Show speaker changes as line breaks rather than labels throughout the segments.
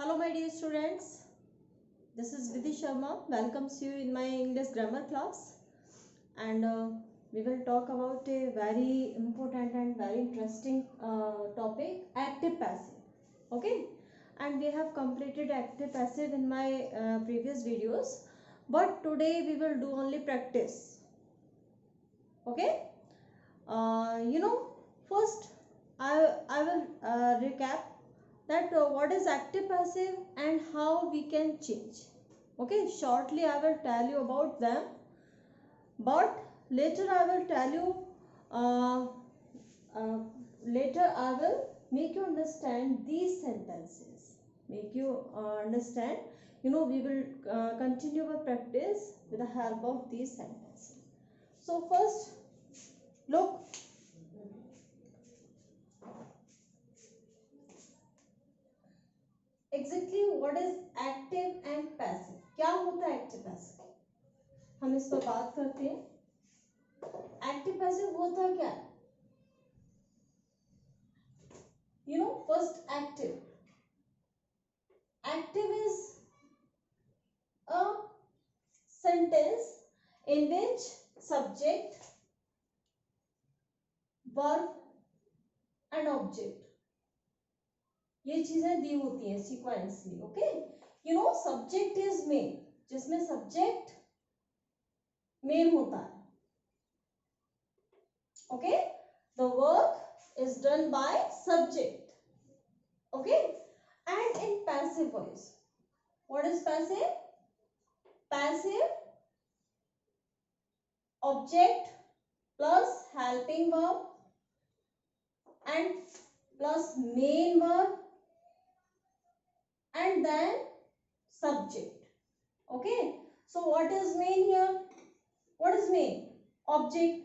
Hello my dear students, this is Vidhi Sharma, welcomes you in my English grammar class, and we will talk about a very important and very interesting topic, active passive. Okay, and we have completed active passive in my previous videos, but today we will do only practice. Okay, you know, first I will recap that what is active passive and how we can change. Okay, shortly I will tell you about them, but later I will tell you uh, uh, later I will make you understand these sentences, make you understand, we will continue our practice with the help of these sentences. So first, look, exactly what is active and passive, क्या होता है active passive, हम इस पर बात करते हैं। Active passive होता क्या है? First active, active is a sentence in which subject, verb and object, ये चीजें दी होती हैं sequentially. Okay, subject is main, जिसमें सब्जेक्ट मेन होता है। Okay, the work is done by subject. Okay, and in passive voice, what is passive? Passive object plus helping verb and plus main verb and then subject. Okay, so what is main here? What is main? Object.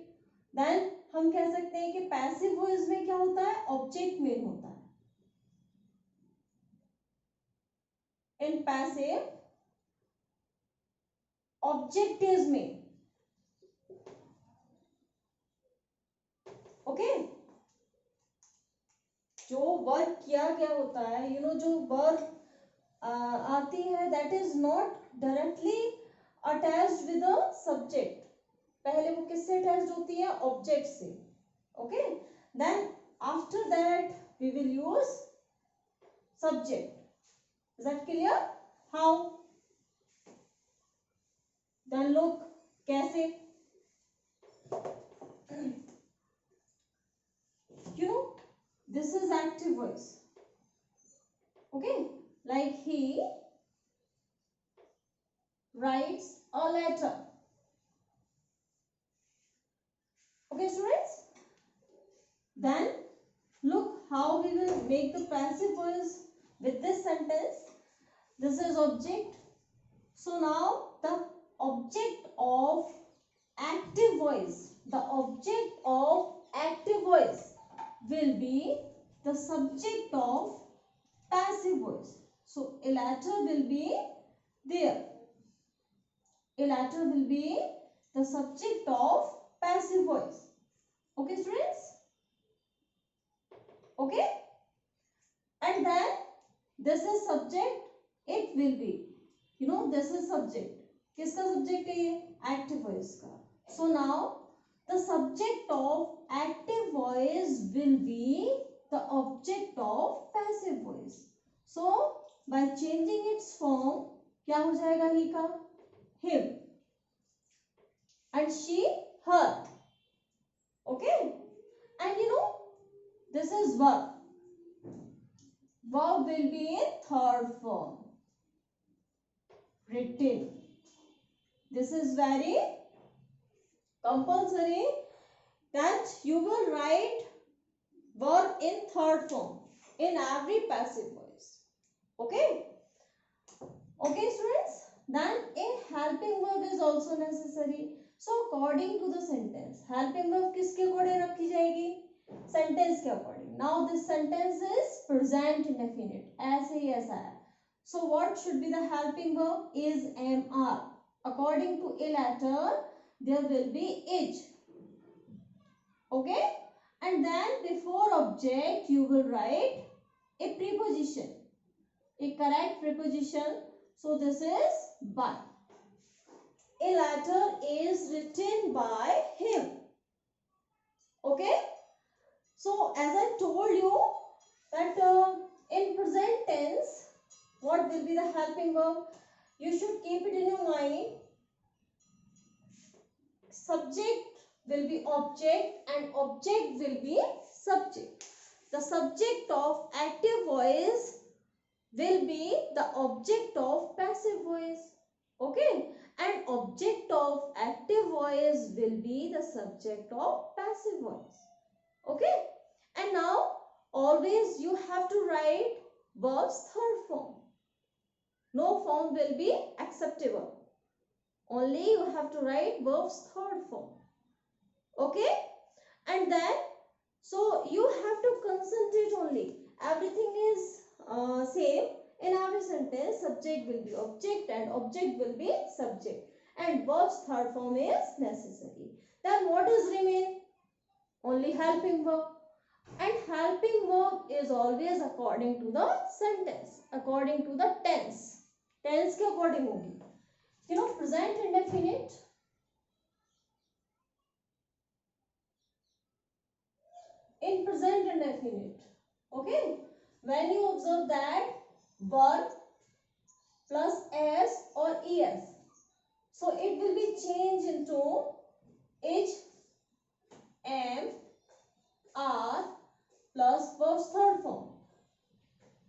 Then हम कह सकते हैं कि passive voice में क्या होता है? Object main होता है। In passive, object is main. Okay, जो वर्क किया गया होता है, जो वर्क आती है, that is not directly attached with the subject. पहले वो किससे अटैच्ड होती है? ऑब्जेक्ट से। Okay, then after that we will use subject. Is that clear? How? Then look, कैसे? This is active voice. Okay, like he writes a letter. Okay students, then look how we will make the passive voice with this sentence. This is object, so now the object of active voice, the object of active voice will be the subject of passive voice. So a letter will be there. A letter will be the subject of passive voice. Okay students? Okay, and then this is subject, it will be, this is subject. किसका subject है ये? Active voice का. So now the subject of active voice will be the object of passive voice. So by changing its form, क्या हो जाएगा ही का? Him, and she, her. Okay, and this is verb. Verb will be in third form, written. This is very compulsory that you will write verb in third form in every passive voice. Okay, okay students, then a helping verb is also necessary. So according to the sentence, helping verb किसके according रखी जाएगी? Sentence के according. Now this sentence is present indefinite, ऐसे ही ऐसा है. So what should be the helping verb? Is, am, are. According to a letter, there will be is. Okay, and then before object you will write a preposition. a correct preposition. So this is by. A letter is written by him. Okay. So as I told you that in present tense, what will be the helping verb? You should keep it in your mind. Subject will be object and object will be subject. The subject of active voice will be the object of passive voice. Okay. And object of active voice will be the subject of passive voice. Okay. And now always you have to write verbs third form. No form will be acceptable. Only you have to write verbs third form. Okay. And then so you have to concentrate only. Everything is same. In every sentence, subject will be object and object will be subject. And verbs third form is necessary. Then what is remain? Only helping verb. And helping verb is always according to the sentence, according to the tense. Tense के according होगी. You know, present indefinite. In present indefinite. Okay. When you observe that verb plus s or es, so it will be changed into h, am, are plus verbs third form.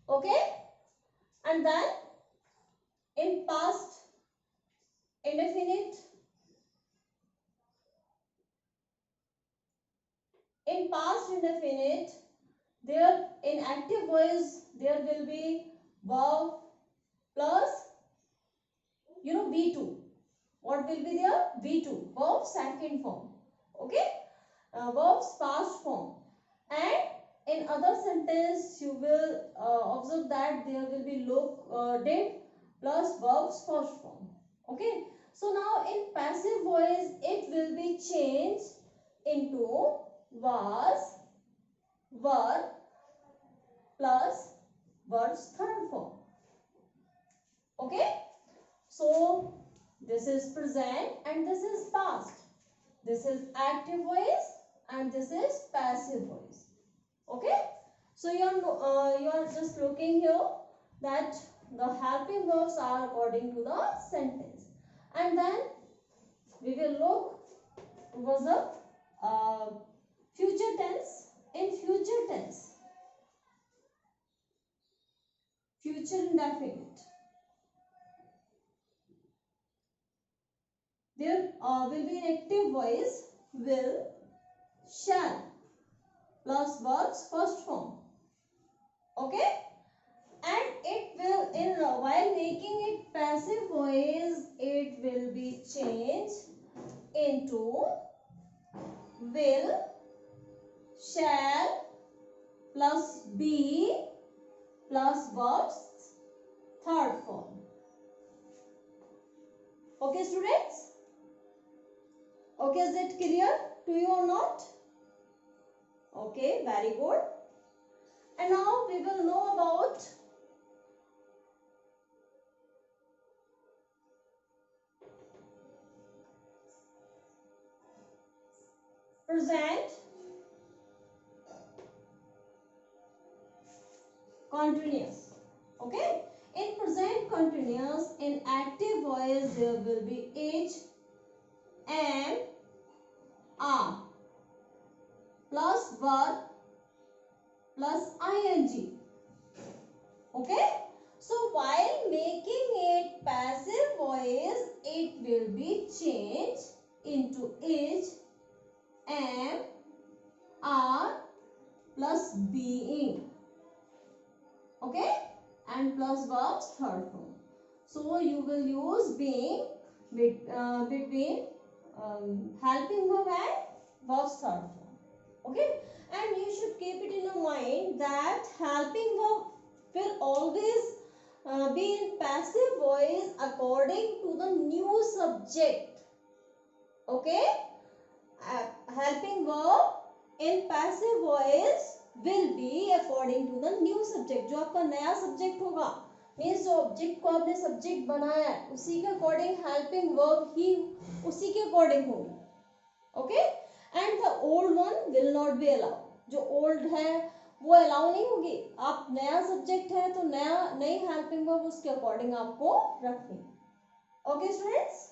Okay. And then in past indefinite, in past indefinite, there in active voice there will be verb plus V2. What will be there? V2. Verb second form. Okay. Verbs past form. And in other sentence you will observe that there will be did plus verbs first form. Okay. So now in passive voice it will be changed into was, were plus verbs third form. Okay. So this is present and this is past. This is active voice and this is passive voice. Okay. So you are just looking here that the helping verbs are according to the sentence. And then we will look towards the future tense. In future tense, future indefinite, there will be an active voice will, shall plus verbs first form. Okay. And it will while making it passive voice it will be changed into will, shall plus be plus verbs third form. Okay students? Okay, is it clear to you or not? Okay, very good. And now we will know about present continuous. Okay. In present continuous, in active voice there will be h, am, are plus verb plus ing. Okay. So while making it passive voice it will be changed into is, am, are plus being. Okay. And plus verbs third form. So you will use being between helping verb and verbs third form. Okay. And you should keep it in your mind that helping verb will always be in passive voice according to the new subject. Okay. Helping verb in passive voice will be according to the new subject. जो आपका नया subject होगा means जो object को आपने subject बनाया है उसी के अकॉर्डिंग हेल्पिंग वर्ब ही उसी के अकॉर्डिंग होगी. Okay. And the old one will not be allowed. जो ओल्ड है वो अलाउ नहीं होगी. आप नया सब्जेक्ट है तो नया नई हेल्पिंग वर्ब उसके अकॉर्डिंग आपको रखनी. Okay students,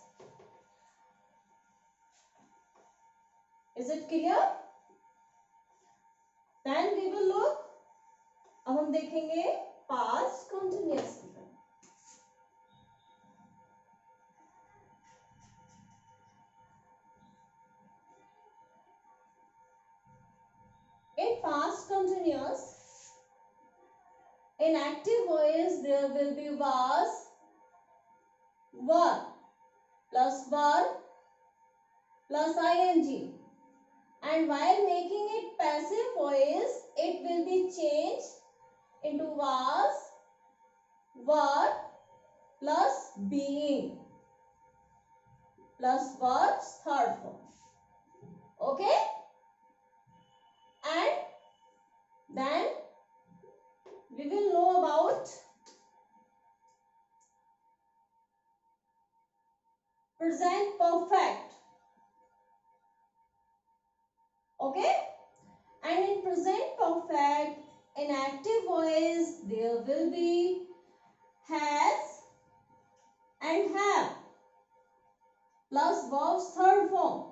is it clear? Then we will look. अब हम देखेंगे past continuous. In past continuous, in active voice there will be was, were plus verb plus ing, and while making it passive voice it will be changed into was, were plus being plus verbs third form. Okay, and then we will know about present perfect. Okay, and in present perfect, in active voice there will be has and have plus verbs third form.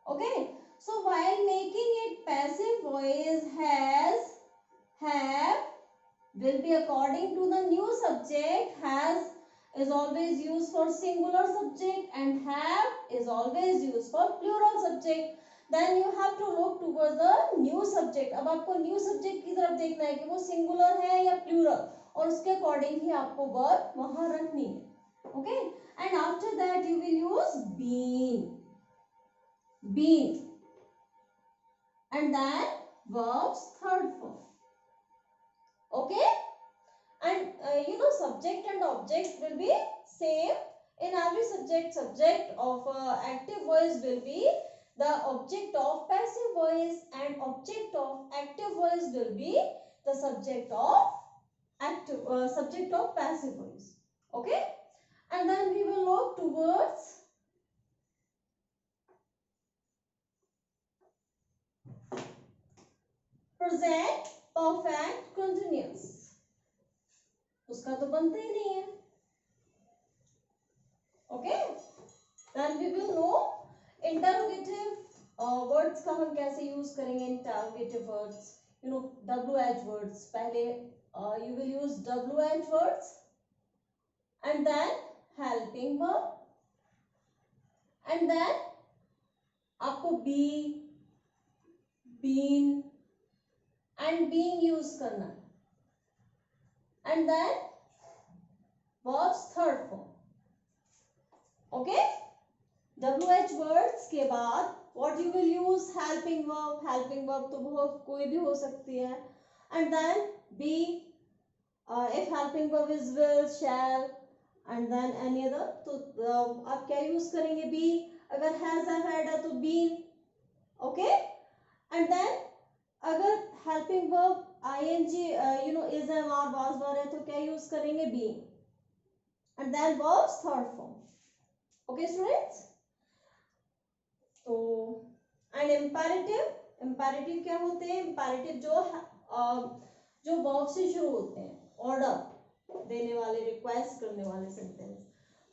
Okay, so while making it passive voice, has, have will be according to the new subject. Has is always used for singular subject and have is always used for plural subject. Then you have to look towards the new subject. अब आपको new subject की तरफ देखना है कि वो singular है या plural, और उसके according ही आपको verb वहाँ रखनी है. Okay, and after that you will use been, been, and then verbs third form. Okay, and subject and object will be same in every subject. Subject of active voice will be the object of passive voice, and object of active voice will be the subject of passive voice. Okay, and then we will look towards present perfect continuous. उसका तो बनता ही नहीं है. Okay, then we will know interrogative words का हम कैसे use करेंगे. interrogative words, WH words. पहले you will use WH words, and then helping verb, and then आपको be, been and being use करना है, and then verbs third form. Okay, WH words के बाद what you will use? helping verb. helping verb तो बहुत कोई भी हो सकती है, and then be, if helping verb is will, shall, and then any other. तो आप क्या यूज करेंगे? be. अगर has, have, had है तो been. Okay, and then अगर helping verb ing is, am, are, was, were है तो क्या यूज करेंगे? being, and then verbs third form. Okay students, तो एंड इम्पेरेटिव क्या होते हैं? इम्पेरेटिव जो वर्ब से शुरू होते हैं, ऑर्डर देने वाले, रिक्वेस्ट करने वाले सेंटेंस.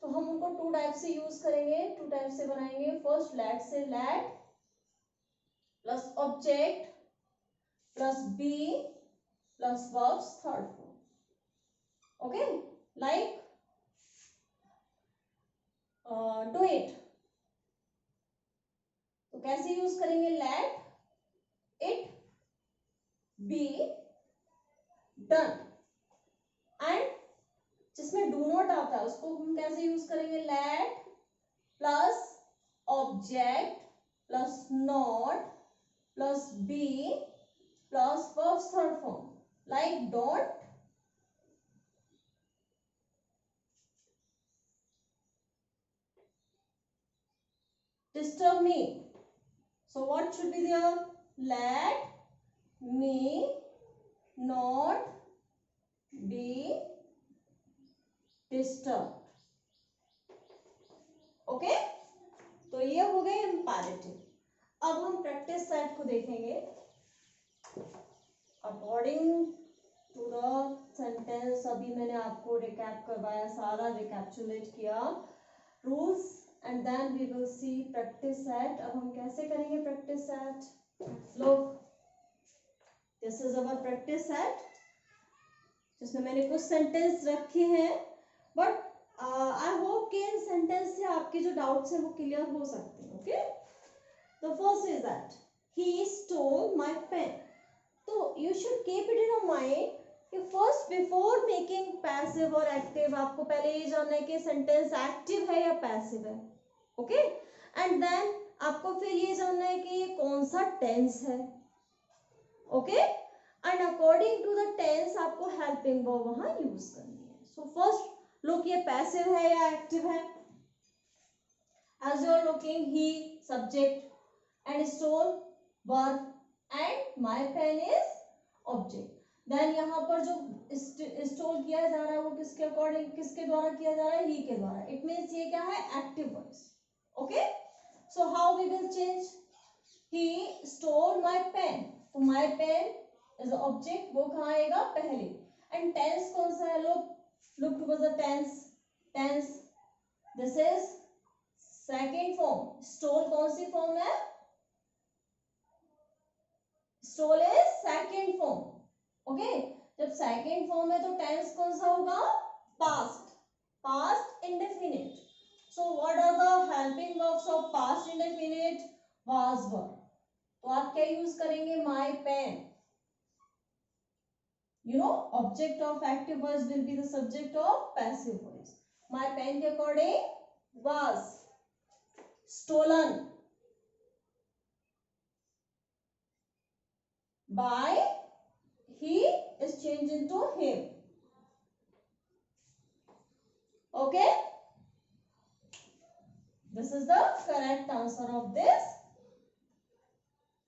तो हम उनको टू टाइप से यूज करेंगे, टू टाइप से बनाएंगे. फर्स्ट लेट से let plus object plus be plus verbs third form. Okay, like do it. तो कैसे यूज करेंगे? Let it be done. And जिसमें डू नॉट आता है उसको हम कैसे यूज करेंगे? Let plus object plus not plus be plus verbs third form. Like don't disturb me. So what should be there? Let me not be disturb. Okay, तो ये हो गए इम्पेरेटिव. अब हम प्रैक्टिस सेट को देखेंगे. अकॉर्डिंग टू द सेंटेंस, अभी मैंने आपको रिकैप करवाया, सारा रिकैप्चुलेट किया rules, and then we will see practice set. अब हम कैसे करेंगे प्रैक्टिस सेट? लोग, this is our practice set जिसमें मैंने कुछ सेंटेंस रखे हैं, बट आई होप कि इन सेंटेंस से आपके जो डाउट्स हैं वो क्लियर हो सकते हैं. Okay, the first is that he stole my pen. तो you should keep it in your mind कि फर्स्ट बिफोर मेकिंग पैसिव और एक्टिव आपको पहले ये जानना है कि सेंटेंस एक्टिव है या पैसिव है. ओके, एंड देन आपको फिर ये जानना है कि ये कौन सा टेंस है. Okay, and according to the tense आपको हेल्पिंग वर्ब वहां यूज करनी है. सो फर्स्ट लुक, ये पैसिव है या एक्टिव है. As you are looking, he subject and stole verb and my pen is object. Then यहाँ पर जो स्टोल किया जा रहा है वो किसके अकॉर्डिंग, किसके द्वारा किया जा रहा है? ही के द्वारा. इट मीन्स ये क्या है? Active voice. Okay, so how we will change? He stole my pen. तो माय पेन इज ऑब्जेक्ट, वो कहाँ आएगा? पहले. एंड टेंस कौन सा है? Look towards the tense. Tense, this is second form. Stole कौन सी फॉर्म है? Stole is second form. Okay, जब सेकेंड फॉर्म है तो टेंस कौन सा होगा? Past. Past indefinite. So what are the helping verbs of past indefinite? Was verb. तो आप क्या यूज करेंगे? My pen. You know, object of active voice will be the subject of passive voice. My pen के according was stolen by, he is changed into him. Okay, this is the correct answer of this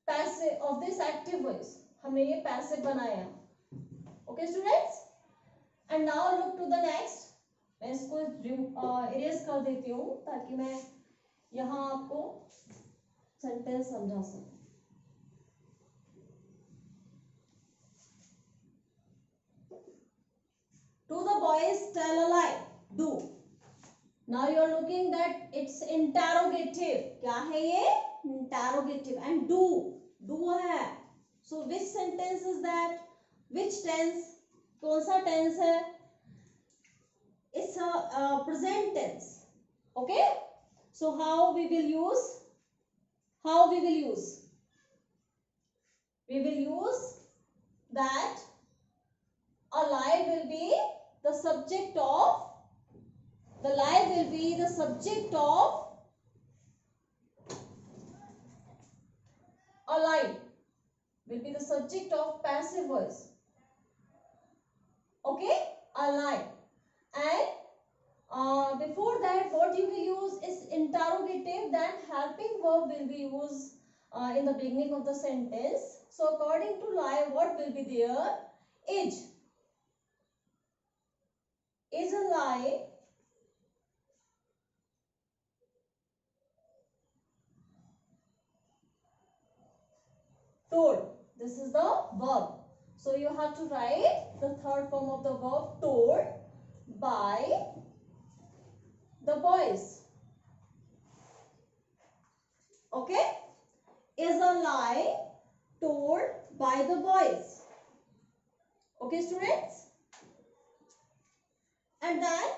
passive, of this active voice. हमने ये passive बनाया. Okay students, and now look to the next. मैं इसको erase कर देती हूँ ताकि मैं यहाँ आपको सेंटेंस समझा सकूं. Do the boys tell a lie? Do. Now you are looking that it's interrogative. क्या है ये? Interrogative. And do. Do है. So which sentence is that? Which tense? कौन सा tense है? It's a present tense. Okay, so how we will use? How we will use? We will use that a lie will be the subject of, the lie will be the subject of, a lie will be the subject of passive voice. Okay, a lie. And before that what you will use is interrogative, then helping verb will be used in the beginning of the sentence. So according to lie, what will be there? Is a lie told. This is the verb. So you have to write the third form of the verb, told by the boys. Okay, is a lie told by the boys. Okay students, and then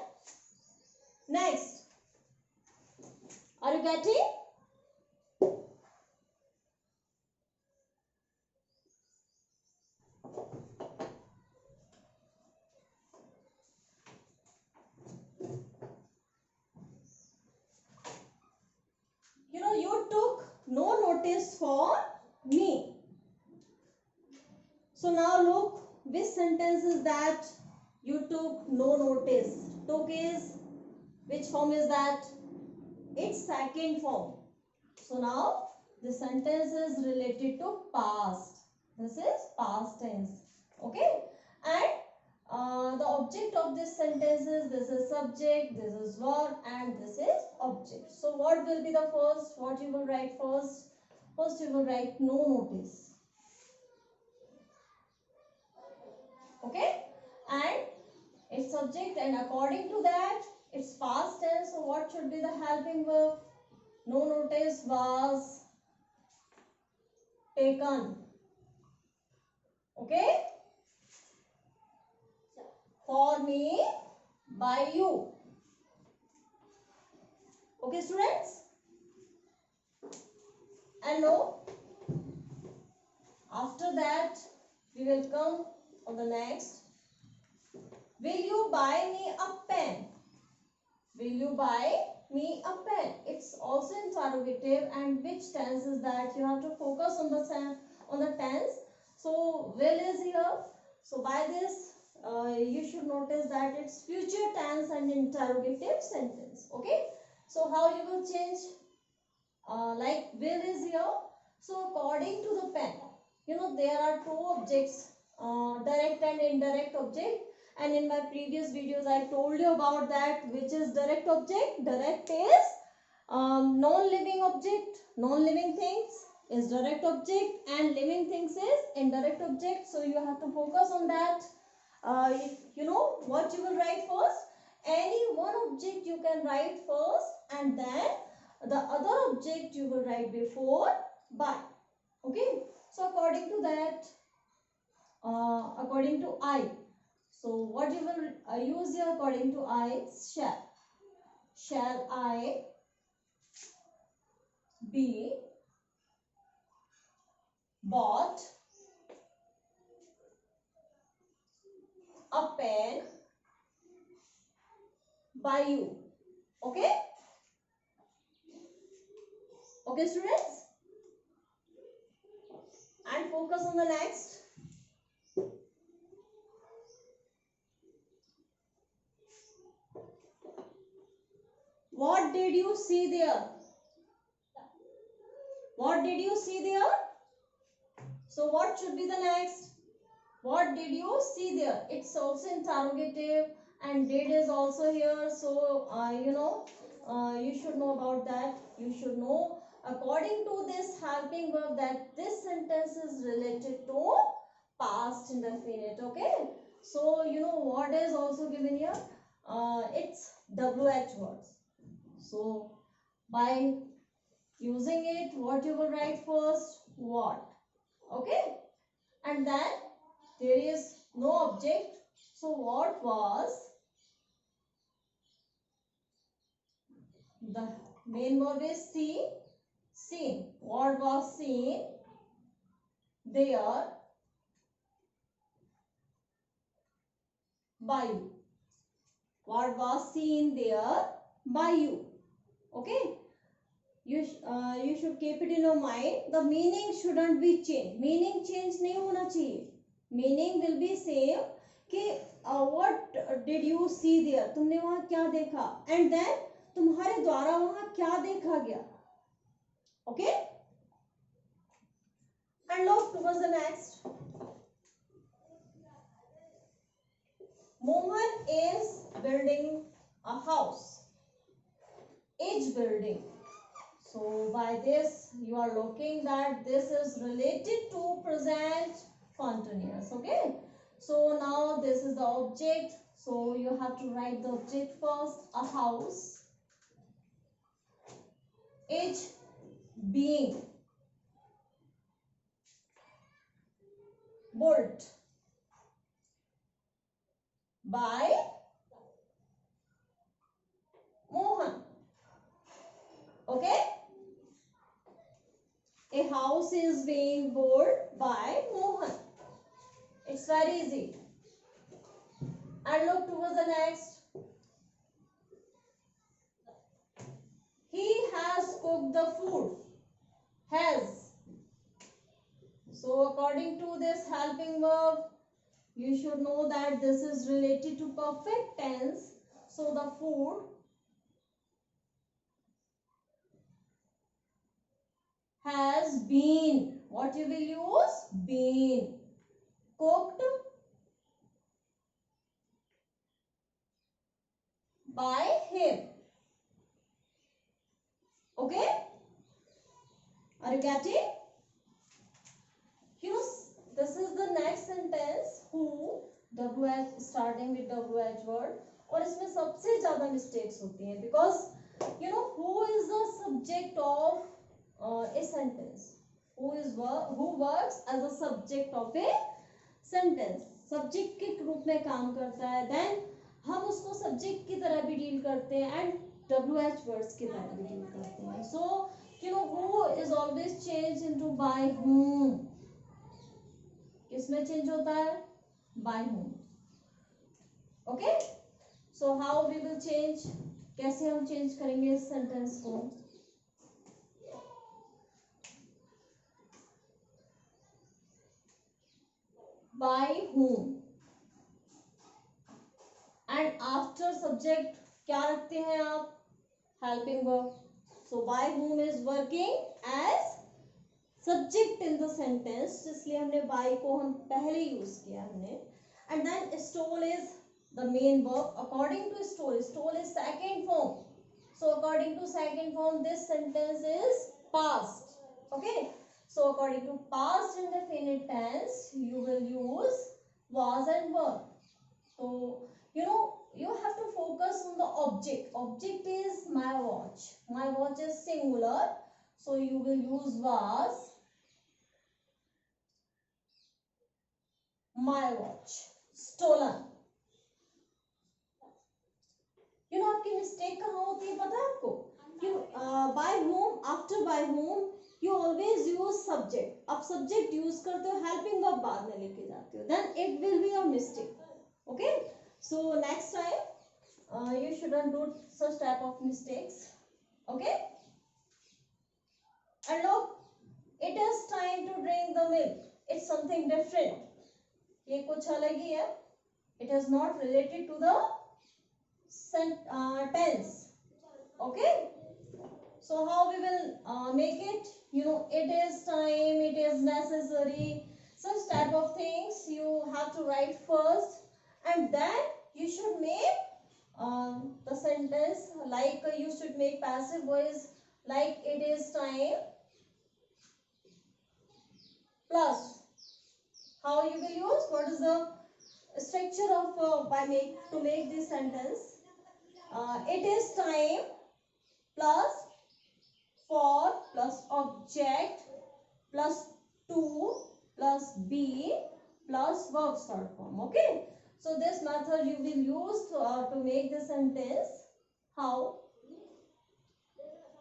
next, are you getting? You know, you took no notice for me. So now look, which sentence is that you took no notice? Took is, which form is that? It's second form. So now the sentence is related to past. This is past tense. Okay, and the object of this sentence is, this is subject, this is verb, and this is object. So what will be the first? What you will write first? First you will write no notice. Okay? And it's subject, and according to that, it's past tense. So what should be the helping verb? No notice was taken. Okay? For me, by you. Okay, students? And now, after that, we will come on the next. Will you buy me a pen? Will you buy me a pen? It's also interrogative, and which tense is that? You have to focus on the tense. So will is here. So by this, you should notice that it's future tense and interrogative sentence. Okay. So how you will change? Like will is here. So according to the pen, you know there are two objects, direct and indirect object. And in my previous videos, I told you about that, which is direct object. Direct is non-living object, non-living things is direct object, and living things is indirect object. So you have to focus on that. You know what you will write first. Any one object you can write first, and then the other object you will write before by. Okay. So according to that, according to I. So what you will use here according to I? Shall. Shall I be bought a pen by you? Okay? Okay, students? And focus on the next. What did you see there? What did you see there? So what should be the next? What did you see there? It's also interrogative, and did is also here. So you should know about that. You should know according to this helping verb that this sentence is related to past indefinite. Okay. So you know what is also given here? It's WH words. So by using it, what you will write first? What? Okay. And then there is no object. So what was? The main verb is see. Seen. What was seen there by you? What was seen there by you? Okay. You should keep it in your mind. The meaning shouldn't be changed. Meaning change नहीं होना चाहिए. Meaning will be same. कि what did you see there? तुमने वहाँ क्या देखा? And then तुम्हारे द्वारा वहाँ क्या देखा गया? Okay? And look towards the next. Mohan is building a house. Is building. So by this you are looking that this is related to present continuous. Okay. So now this is the object. So you have to write the object first. A house. Is being built by Mohan. Okay. A house is being built by Mohan. It's very easy. And look towards the next. He has cooked the food. Has. So according to this helping verb, you should know that this is related to perfect tense. So the food has been. What you will use? Been. Cooked by him. Okay, are you getting? This is the next sentence. Who, WH starting with WH word, और इसमें सबसे ज्यादा mistakes होती हैं because who is the subject of a sentence. Who works as a subject of a sentence. Subject के रूप में काम करता है. देन हम उसको सब्जेक्ट की तरह भी डील करते हैं एंड WH वर्ड्स की तरह भी डील करते हैं. So who is always changed into by whom. किसमें चेंज होता है? by whom. Okay, so how we will change, कैसे हम चेंज करेंगे इस सेंटेंस को? by whom and after subject क्या रखते हैं आप? helping verb. so by whom is working as subject in the sentence, इसलिए हमने by को हम पहले यूज किया हमने. and then stole is the main verb. according to stole is second form. so according to second form this sentence is past. okay, so according to past indefinite tense you will use was and were. so you have to focus on the object. object is my watch. my watch is singular, so you will use was. my watch stolen. आपकी mistake कहाँ होती है पता है आपको? by whom, after by whom you always use subject. आप subject use करते हो, helping verb बाद में लेके जाते हो, then it will be a mistake. okay, so next time you shouldn't do such type of mistakes. okay, and look, it is time to drink the milk. it's something different. ये कुछ अलग ही है. it is not related to the tense. okay, so how we will make it? it is time, it is necessary, such type of things you have to write first, and then you should make the sentence like you should make passive voice like it is time plus. how you will use, what is the structure of to make this sentence? it is time plus for plus object plus to plus be plus verb start form. okay, so this method you will use to make the sentence. how?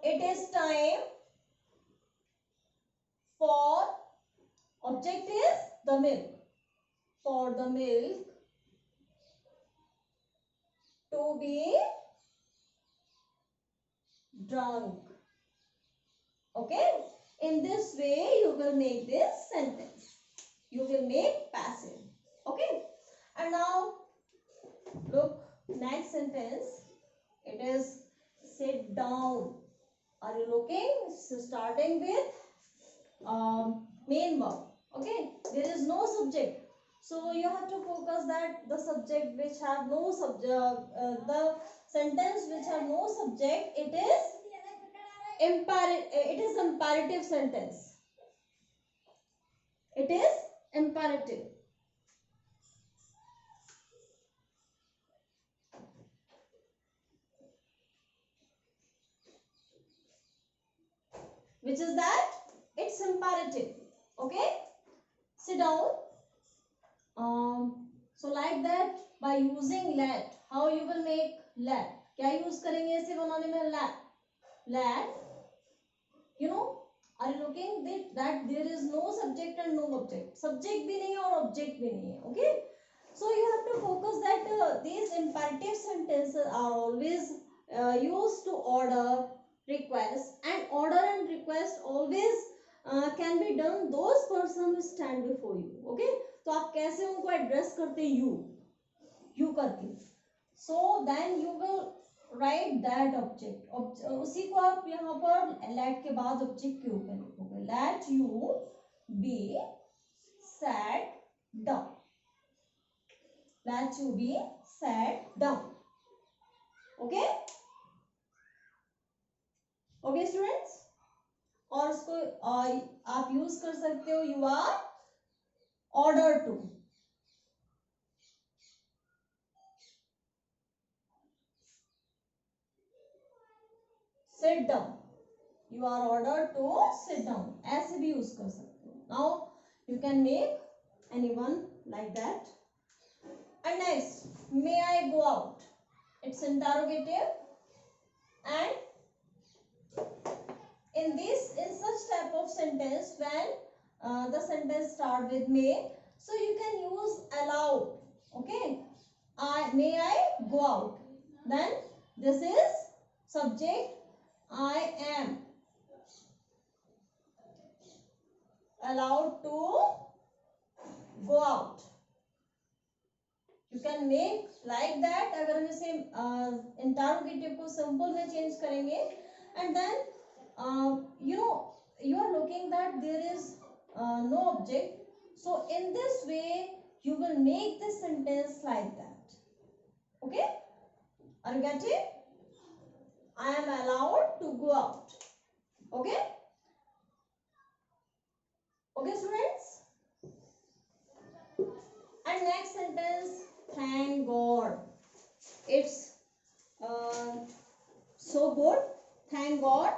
it is time for, object is the milk, for the milk to be drunk. okay, in this way you will make this sentence. you will make passive. okay, and now look, next sentence, it is sit down. are you looking? So starting with main verb. okay, there is no subject, so you have to focus that the subject which have no subject, the sentence which have no subject, it is imperative sentence. it is imperative. which is that it's imperative. okay, sit down. so like that, by using let, how you will make let? क्या use करेंगे इसे बनाने में? let are you looking that there is no subject and no object? subject भी नहीं है और object भी नहीं है. okay, so you have to focus that these imperative sentences are always used to order, request, and order and request always can be done those person who stand before you. okay, तो आप कैसे उनको address करते? you करके. so then you will write that object. उसी को आप यहाँ पर let के बाद object के ऊपर लिखोगे. let you be sat down. let you be sat down. Okay okay students. और उसको आप यूज कर सकते हो, you are order to. Sit down, you are order to sit down, ऐसे भी यूज कर सकते हो। Now you can make anyone like that. And next, may I go out? It's interrogative, and in such type of sentence, when the sentence start with may, so you can use allow. Okay, may I go out? Then this is subject. I am allowed to go out. You can make like that. अगर हम इसे interrogative को simple में change करेंगे, and then you are looking that there is no object, so in this way you will make this sentence like that. Okay, are you getting? I am allowed to go out. Okay okay students. And next sentence, thank God. It's so good, thank God.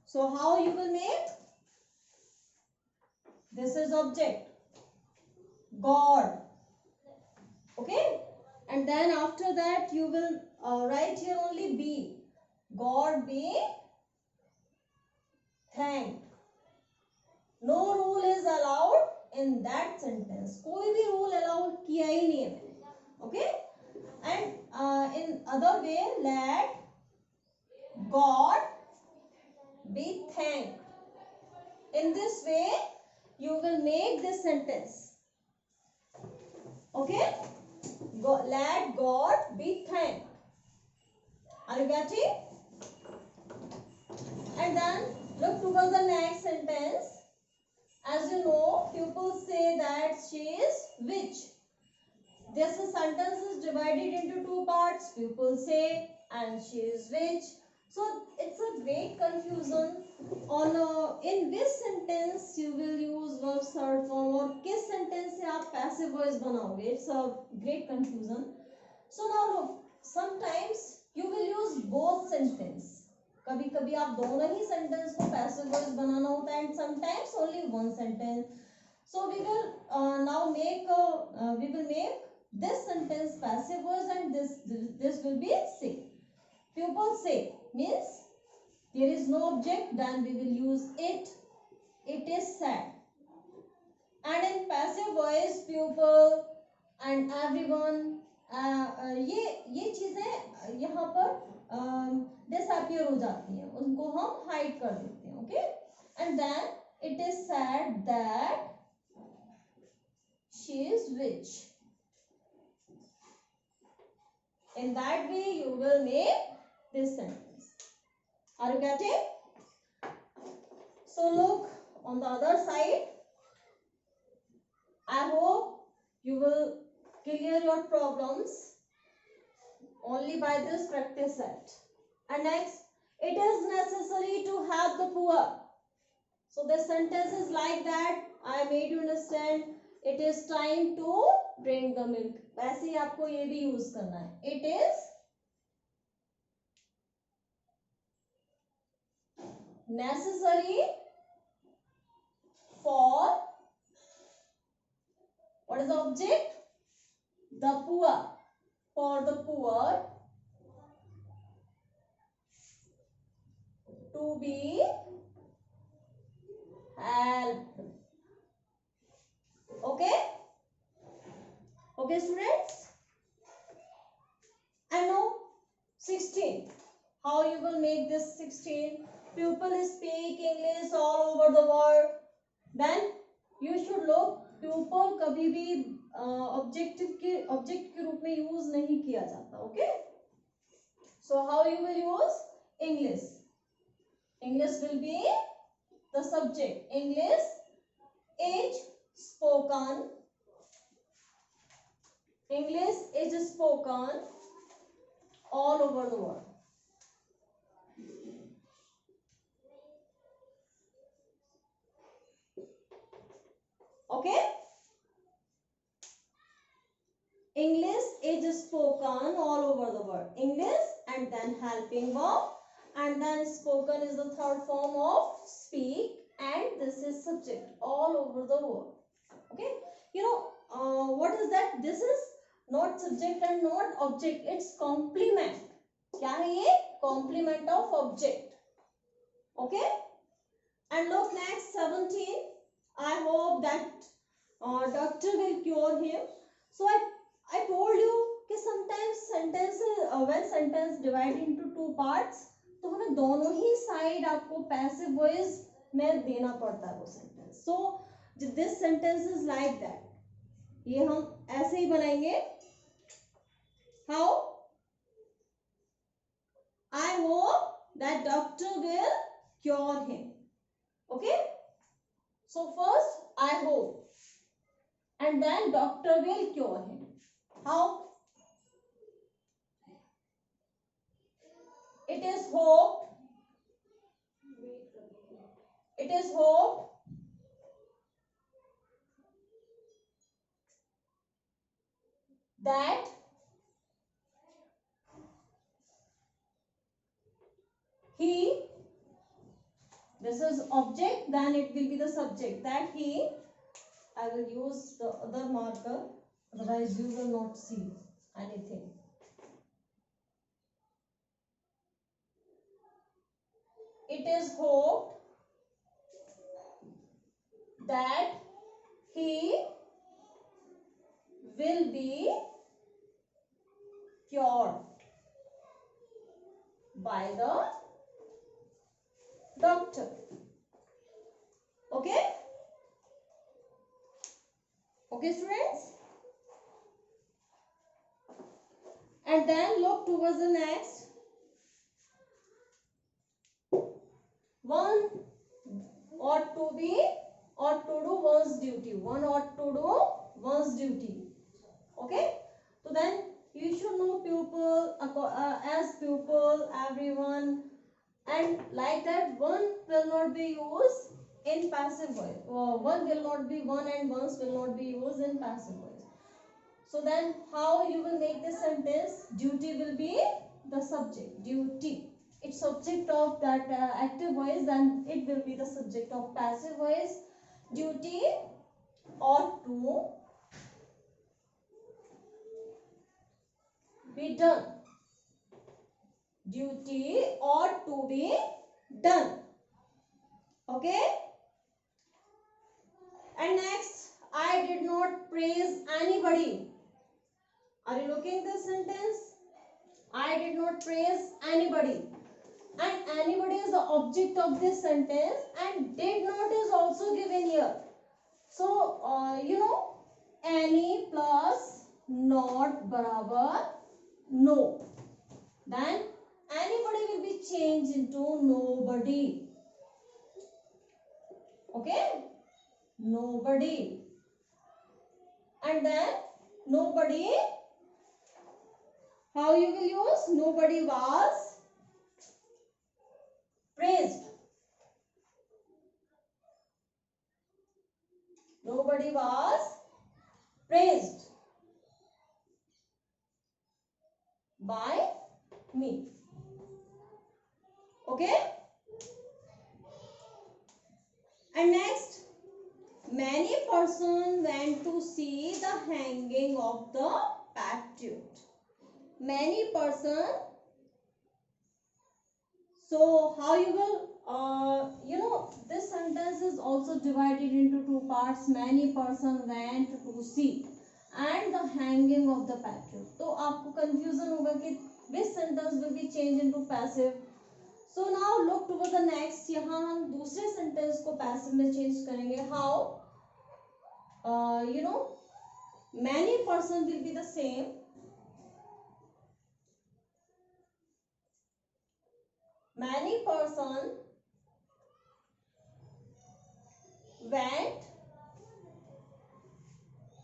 So how you will make? This is object, God. Okay, and then after that you will write here only be. God be thanked. No rule is allowed in that sentence. कोई भी rule allowed किया ही नहीं है मैंने. Okay, and in other way, let God be thanked. In this way you will make this sentence. Okay, let God be thanked. Are you getting? And then look towards the next sentence. As you know, people say that she is which. This sentence is divided into two parts. People say and she is which. So it's a great confusion on in which sentence you will use verb third form और किस sentence से आप passive voice बनाओगे. It's a great confusion. So now look, sometimes you will use both sentence. कभी कभी आप दोनों ही sentence को passive voice बनाना होता है, and sometimes only one sentence. So we will now make this sentence passive voice, and this will be say. Pupil say means there is no object, then we will use it. It is said. And in passive voice, pupil and everyone, ये चीजें यहाँ पर disappear हो जाती हैं, उनको हम hide कर देते हैं. Okay, and then it is said that she is rich. In that way you will make this sentence. Are you getting? So look on the other side. I hope you will clear your problems only by this practice set. And next, it is necessary to help the poor. So the sentence is like that. I made you understand. It is time to drink the milk. वैसे ही आपको ये भी use करना है. It is necessary for, what is the object? The poor. For the poor to be helped. Okay? Okay, students? And now 16. How you will make this 16? People speak English all over the world. Then you should look, people कभी भी object के रूप में use नहीं किया जाता. Okay? So how you will use? English. English will be the subject. English is spoken. English is spoken all over the world. Okay? English is spoken all over the world. English and then helping verb, and then spoken is the third form of speak, and this is subject all over the world. Okay? You know, what is that? This is not subject and not object. It's complement. क्या है ये? Complement of object. Okay? And look next 17. I hope that doctor will cure him. So I told you कि sometimes sentence when sentence divide into two parts, तो हमें दोनों ही side आपको passive voice में देना पड़ता है वो sentence. So this sentence is like that. ये हम ऐसे ही बनाएंगे. How? I hope that doctor will cure him. Okay? So first I hope, and then doctor will cure him. How? It is hoped. It is hoped that he, this is object, then it will be the subject, that he, I will use the other marker, otherwise you will not see anything. It is hoped that he will be cured by the doctor. Okay? Okay, students? And then look towards the next. One ought to be or to do one's duty. One ought to do one's duty. Okay? So then you should know pupil, as pupil, everyone, and like that one will not be used in passive voice. One will not be, one and ones will not be used in passive voice. So then how you will make this sentence? Duty will be the subject. Duty. It's subject of that active voice, then it will be the subject of passive voice. Duty ought to be done. Duty ought to be done. Okay? And next, I did not praise anybody. Are you looking this sentence? I did not praise anybody. And anybody is the object of this sentence, and did not is also given here. So, you know, any plus not barabar no. Then anybody will be changed into nobody. Okay? Nobody. And then nobody, how you will use? Nobody was praised. Nobody was praised by me. Okay? And next, many persons went to see the hanging of the patriot. Many persons. So how you will, you know, this sentence is also divided into two parts. Many persons went to see and the hanging of the patriot. तो आपको confusion होगा कि which sentence will be changed into passive. So now look towards the next. यहाँ हम दूसरे sentence को passive में change करेंगे. How? You know, many persons will be the same. Many persons went.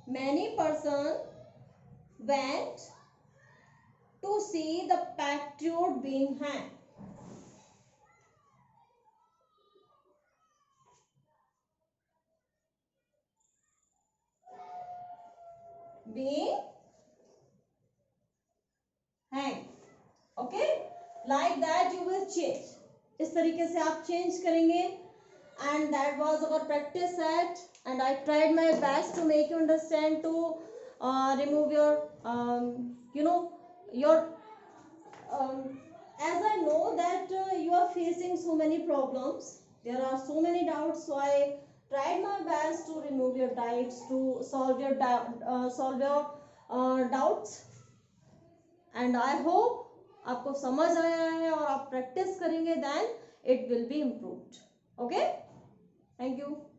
Many persons went to see the patriot being hanged. Being hanged. Okay, like that you will change. इस तरीके से आप change करेंगे. And that was our practice set, and I tried my best to make you understand, to remove your your as I know that you are facing so many problems, there are so many doubts, so I tried my best to remove your doubts, to solve your doubts, and I hope आपको समझ आया है और आप practice करेंगे, then it will be improved. Okay, thank you.